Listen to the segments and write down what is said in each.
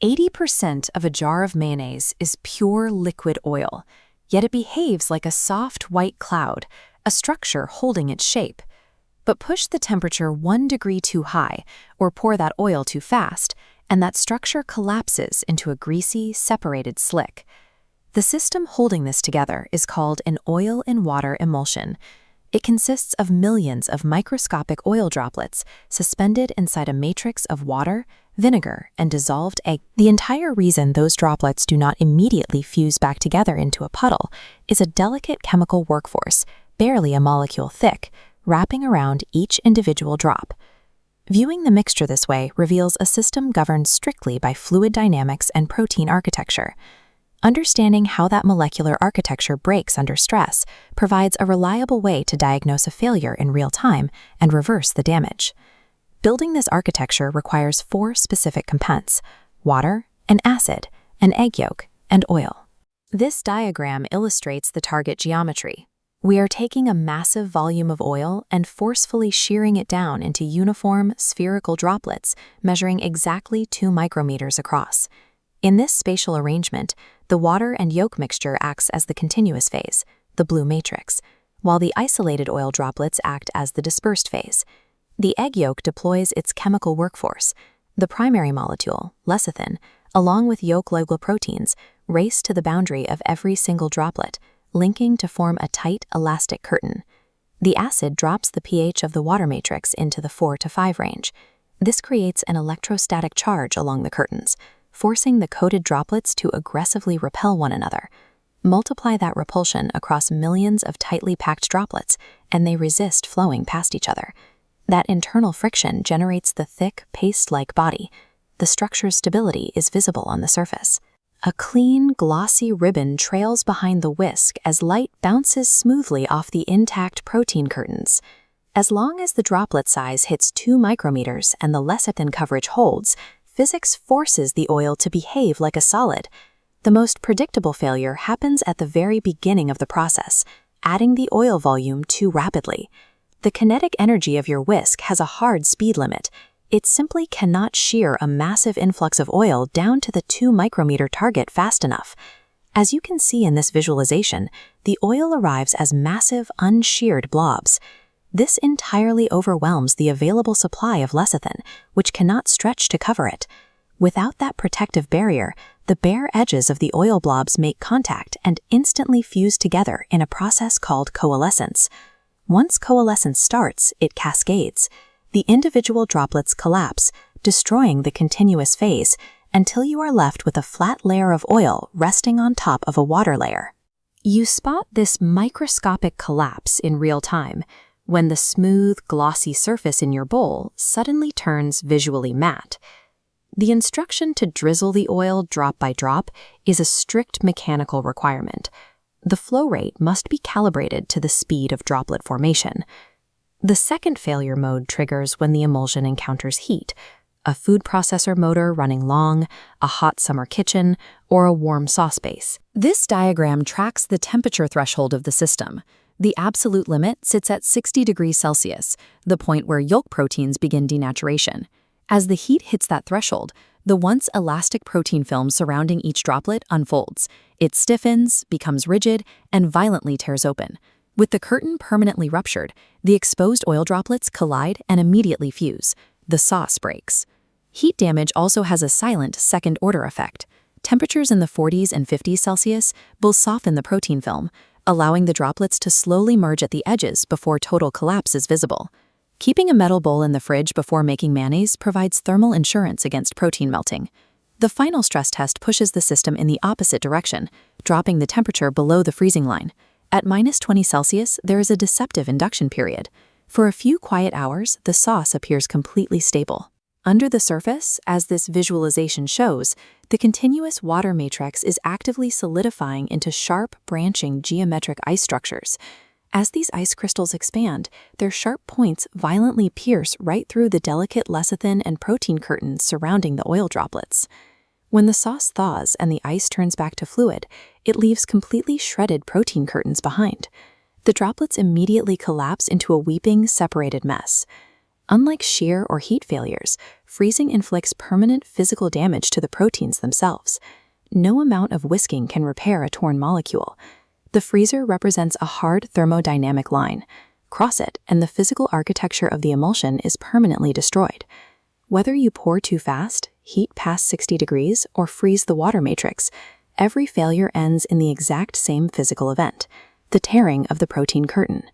80% of a jar of mayonnaise is pure liquid oil, yet it behaves like a soft white cloud, a structure holding its shape. But push the temperature 1 degree too high or pour that oil too fast, and that structure collapses into a greasy, separated slick. The system holding this together is called an oil and water emulsion. It consists of millions of microscopic oil droplets suspended inside a matrix of water, vinegar, and dissolved egg. The entire reason those droplets do not immediately fuse back together into a puddle is a delicate chemical workforce, barely a molecule thick, wrapping around each individual drop. Viewing the mixture this way reveals a system governed strictly by fluid dynamics and protein architecture. Understanding how that molecular architecture breaks under stress provides a reliable way to diagnose a failure in real time and reverse the damage. Building this architecture requires 4 specific components: water, an acid, an egg yolk, and oil. This diagram illustrates the target geometry. We are taking a massive volume of oil and forcefully shearing it down into uniform, spherical droplets measuring exactly 2 micrometers across. In this spatial arrangement, the water and yolk mixture acts as the continuous phase, the blue matrix, while the isolated oil droplets act as the dispersed phase. The egg yolk deploys its chemical workforce. The primary molecule, lecithin, along with yolk lipoproteins, race to the boundary of every single droplet, linking to form a tight, elastic curtain. The acid drops the pH of the water matrix into the 4 to 5 range. This creates an electrostatic charge along the curtains, forcing the coated droplets to aggressively repel one another. Multiply that repulsion across millions of tightly packed droplets, and they resist flowing past each other. That internal friction generates the thick, paste-like body. The structure's stability is visible on the surface. A clean, glossy ribbon trails behind the whisk as light bounces smoothly off the intact protein curtains. As long as the droplet size hits 2 micrometers and the lecithin coverage holds, physics forces the oil to behave like a solid. The most predictable failure happens at the very beginning of the process, adding the oil volume too rapidly. The kinetic energy of your whisk has a hard speed limit. It simply cannot shear a massive influx of oil down to the 2 micrometer target fast enough. As you can see in this visualization, the oil arrives as massive, unsheared blobs. This entirely overwhelms the available supply of lecithin, which cannot stretch to cover it. Without that protective barrier, the bare edges of the oil blobs make contact and instantly fuse together in a process called coalescence. Once coalescence starts, it cascades. The individual droplets collapse, destroying the continuous phase, until you are left with a flat layer of oil resting on top of a water layer. You spot this microscopic collapse in real time, when the smooth, glossy surface in your bowl suddenly turns visually matte. The instruction to drizzle the oil drop by drop is a strict mechanical requirement. The flow rate must be calibrated to the speed of droplet formation. The second failure mode triggers when the emulsion encounters heat, a food processor motor running long, a hot summer kitchen, or a warm sauce base. This diagram tracks the temperature threshold of the system. The absolute limit sits at 60 degrees Celsius, the point where yolk proteins begin denaturation. As the heat hits that threshold, the once elastic protein film surrounding each droplet unfolds. It stiffens, becomes rigid, and violently tears open. With the curtain permanently ruptured, the exposed oil droplets collide and immediately fuse. The sauce breaks. Heat damage also has a silent second-order effect. Temperatures in the 40s and 50s Celsius will soften the protein film, allowing the droplets to slowly merge at the edges before total collapse is visible. Keeping a metal bowl in the fridge before making mayonnaise provides thermal insurance against protein melting. The final stress test pushes the system in the opposite direction, dropping the temperature below the freezing line. At -20 Celsius, there is a deceptive induction period. For a few quiet hours, the sauce appears completely stable. Under the surface, as this visualization shows, the continuous water matrix is actively solidifying into sharp, branching geometric ice structures. As these ice crystals expand, their sharp points violently pierce right through the delicate lecithin and protein curtains surrounding the oil droplets. When the sauce thaws and the ice turns back to fluid, it leaves completely shredded protein curtains behind. The droplets immediately collapse into a weeping, separated mess. Unlike shear or heat failures, freezing inflicts permanent physical damage to the proteins themselves. No amount of whisking can repair a torn molecule. The freezer represents a hard thermodynamic line. Cross it, and the physical architecture of the emulsion is permanently destroyed. Whether you pour too fast, heat past 60 degrees, or freeze the water matrix, every failure ends in the exact same physical event, the tearing of the protein curtain.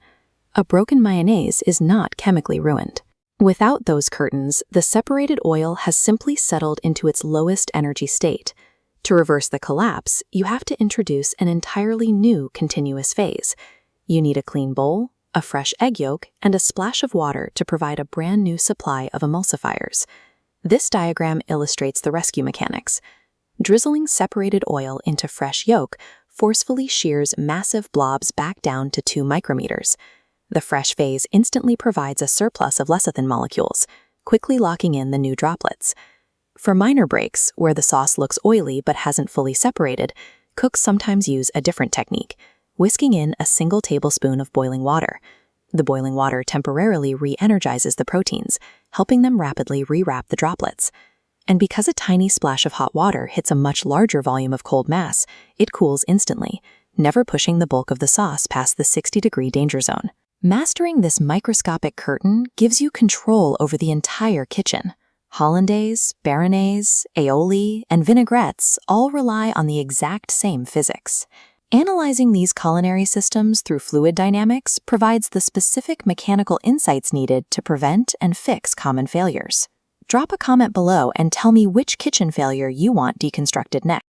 A broken mayonnaise is not chemically ruined. Without those curtains, the separated oil has simply settled into its lowest energy state. To reverse the collapse, you have to introduce an entirely new continuous phase. You need a clean bowl, a fresh egg yolk, and a splash of water to provide a brand new supply of emulsifiers. This diagram illustrates the rescue mechanics. Drizzling separated oil into fresh yolk forcefully shears massive blobs back down to 2 micrometers. The fresh phase instantly provides a surplus of lecithin molecules, quickly locking in the new droplets. For minor breaks, where the sauce looks oily but hasn't fully separated, cooks sometimes use a different technique, whisking in a single tablespoon of boiling water. The boiling water temporarily re-energizes the proteins, helping them rapidly rewrap the droplets. And because a tiny splash of hot water hits a much larger volume of cold mass, it cools instantly, never pushing the bulk of the sauce past the 60-degree danger zone. Mastering this microscopic curtain gives you control over the entire kitchen. Hollandaise, béarnaise, aioli, and vinaigrettes all rely on the exact same physics. Analyzing these culinary systems through fluid dynamics provides the specific mechanical insights needed to prevent and fix common failures. Drop a comment below and tell me which kitchen failure you want deconstructed next.